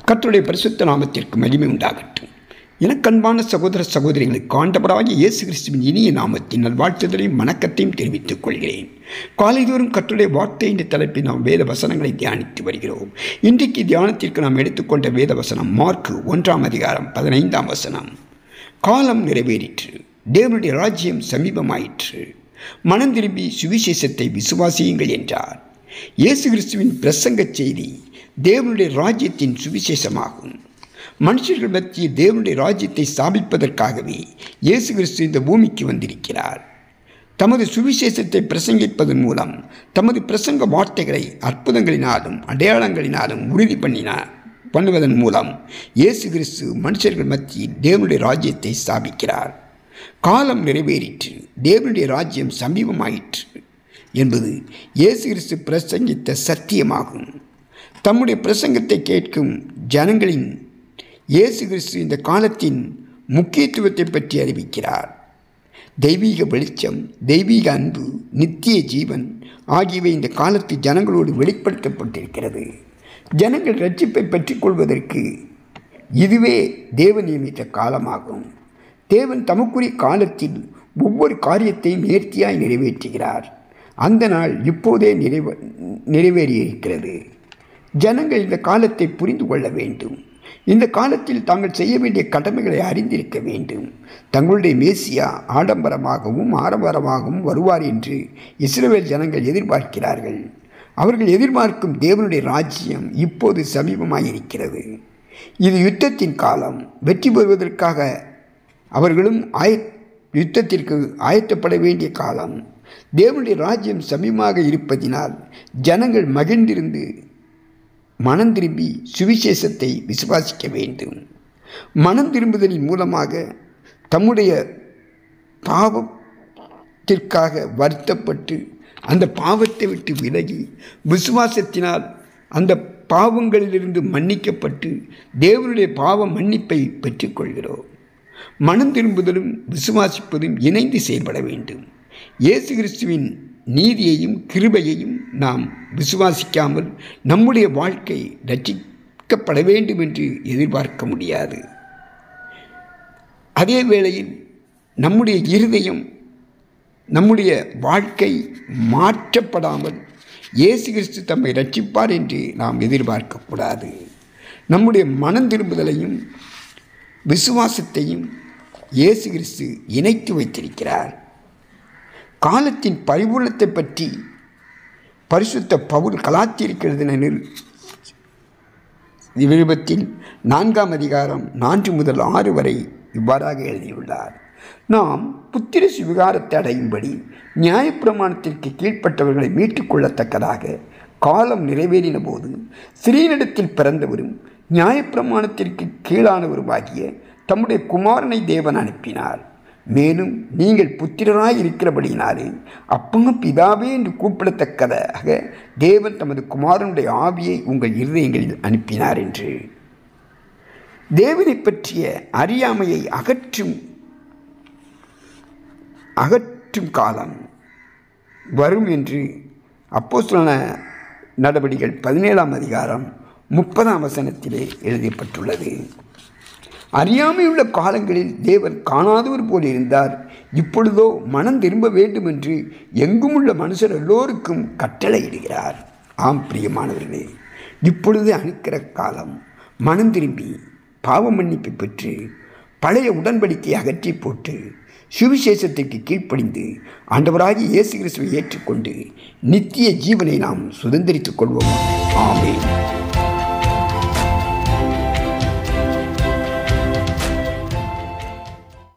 கர்த்தருடைய பரிசுத்த நாமத்திற்கு மகிமை உண்டாகட்டும். எனக்கன்பான சகோதர சகோதரிகளுக்கு ஆண்டவராகிய இயேசு கிறிஸ்துவின் இனிய நாமத்தின் நல்வாழ்த்துதலையும் வணக்கத்தையும் தெரிவித்துக் கொள்கிறேன். காலைதோறும் கர்த்தருடைய வார்த்தை என்ற தலைப்பில் நாம் வேத வசனங்களை தியானித்து வருகிறோம். இன்றைக்கு தியானத்திற்கு நாம் எடுத்துக்கொண்ட வேத வசனம் மார்க்கு 1:15. காலம் நிறைவேறிற்று, தேவனுடைய ராஜ்யம் சமீபமாயிற்று, மனம் திரும்பி சுவிசேஷத்தை விசுவாசியுங்கள் என்றார். இயேசு கிறிஸ்துவின் பிரசங்க செய்தி தேவனுடைய ராஜ்யத்தின் சுவிசேஷமாகும். மனுஷர்கள் மத்திய தேவனுடைய ராஜ்யத்தை ஸ்தாபிப்பதற்காகவே இயேசு கிறிஸ்து இந்த பூமிக்கு வந்திருக்கிறார். தமது சுவிசேஷத்தை பிரசங்கிப்பதன் மூலம் தமது பிரசங்க வார்த்தைகளை அற்புதங்களினாலும் அடையாளங்களினாலும் உறுதி பண்ணுவதன் மூலம் இயேசு கிறிஸ்து மனுஷர்கள் மத்தியில் தேவனுடைய ராஜ்யத்தை ஸ்தாபிக்கிறார். காலம் நிறைவேறிற்று, தேவனுடைய ராஜ்யம் சமீபமாயிற்று என்பது இயேசு கிறிஸ்து பிரசங்கித்த சத்தியமாகும். தம்முடைய பிரசங்கத்தை கேட்கும் ஜனங்களின் இயேசு கிறிஸ்து இந்த காலத்தின் முக்கியத்துவத்தை பற்றி அறிவிக்கிறார். தெய்வீக வெளிச்சம், தெய்வீக அன்பு, நித்திய ஜீவன் ஆகியவை இந்த காலத்து ஜனங்களோடு வெளிப்படுத்தப்பட்டிருக்கிறது. ஜனங்கள் ரட்சிப்பை பெற்றுக்கொள்வதற்கு இதுவே தேவன் நியமித்த காலமாகும். தேவன் தமக்குரிய காலத்தில் ஒவ்வொரு காரியத்தையும் நேர்த்தியாய் நிறைவேற்றுகிறார். அந்த நாள் இப்போதே நிறைவேறியிருக்கிறது. ஜனங்கள் இந்த காலத்தை புரிந்து கொள்ள வேண்டும். இந்த காலத்தில் தாங்கள் செய்ய வேண்டிய கடமைகளை அறிந்திருக்க வேண்டும். தங்களுடைய மேசியா ஆடம்பரமாகவும் ஆடம்பரமாகவும் வருவார் என்று இஸ்ரவேல் ஜனங்கள் எதிர்பார்க்கிறார்கள். அவர்கள் எதிர்பார்க்கும் தேவனுடைய ராஜ்யம் இப்போது சமீபமாயிருக்கிறது. இது யுத்தத்தின் காலம். வெற்றி பெறுவதற்காக அவர்களும் யுத்தத்திற்கு ஆயத்தப்பட வேண்டிய காலம். தேவனுடைய ராஜ்யம் சமீபமாக இருப்பதினால் ஜனங்கள் மகிழ்ந்திருந்து மனம் திரும்பி சுவிசேஷத்தை விசுவாசிக்க வேண்டும். மனம் திரும்புதலின் மூலமாக தம்முடைய பாவத்திற்காக வருத்தப்பட்டு அந்த பாவத்தை விட்டு விலகி விசுவாசத்தினால் அந்த பாவங்களிலிருந்து மன்னிக்கப்பட்டு தேவனுடைய பாவ மன்னிப்பை பெற்றுக்கொள்கிறோம். மனம் திரும்புதலும் விசுவாசிப்பதும் இணைந்து செயல்பட வேண்டும். இயேசு கிறிஸ்துவின் நீதியையும் கிருபையையும் நாம் விசுவாசிக்காமல் நம்முடைய வாழ்க்கை ரட்சிக்கப்பட வேண்டும் என்று எதிர்பார்க்க முடியாது. அதே வேளையில் நம்முடைய இருதயம், நம்முடைய வாழ்க்கை மாற்றப்படாமல் இயேசு கிறிஸ்து தம்மை ரட்சிப்பார் என்று நாம் எதிர்பார்க்கக்கூடாது. நம்முடைய மனம் திரும்புதலையும் விசுவாசத்தையும் இயேசு கிறிஸ்து இணைத்து வைத்திருக்கிறார். காலத்தின் பரிபூரணத்தை பற்றி பரிசுத்த பவுல் கலாத்தியருக்கு எழுதின நிருபத்தில் 4:4 வரை இவ்வாறாக எழுதியுள்ளார். நாம் புத்திர சுவிகாரத்தை அடையும்படி நியாயப்பிரமாணத்திற்கு கீழ்ப்பட்டவர்களை மீட்டுக்கொள்ளத்தக்கதாக காலம் நிறைவேறின போது ஸ்ரீனிடத்தில் பிறந்தவரும் நியாயப்பிரமாணத்திற்கு கீழானவருமாகிய தம்முடைய குமாரனை தேவன் அனுப்பினார். மேலும் நீங்கள் புத்திரராய் இருக்கிறபடியினாலே அப்பா பிதாவே என்று கூப்பிடத்தக்கதாக தேவன் தமது குமாரனுடைய ஆவியை உங்கள் இருதயங்களில் அனுப்பினார் என்று. தேவனை பற்றிய அறியாமையை அகற்றும் காலம் வரும் என்று அப்போஸ்தலர் நடபடிகள் 17:30 எழுதப்பட்டுள்ளது. அறியாமையுள்ள காலங்களில் தேவன் காணாதவர் போல் இருந்தார். இப்பொழுதோ மனம் திரும்ப வேண்டும் என்று எங்குமுள்ள மனுஷர் எல்லோருக்கும் கட்டளையிடுகிறார். ஆம் பிரியமானவர்களே, இப்பொழுது அனுக்கிற காலம். மனம் திரும்பி பாவ மன்னிப்பை பெற்று பழைய உடன்படிக்கையை அகற்றி போட்டு சுவிசேஷத்திற்கு கீழ்ப்படிந்து ஆண்டவராகிய இயேசு கிறிஸ்துவை ஏற்றுக்கொண்டு நித்திய ஜீவனை நாம் சுதந்திரித்துக் கொள்வோம். ஆமென்.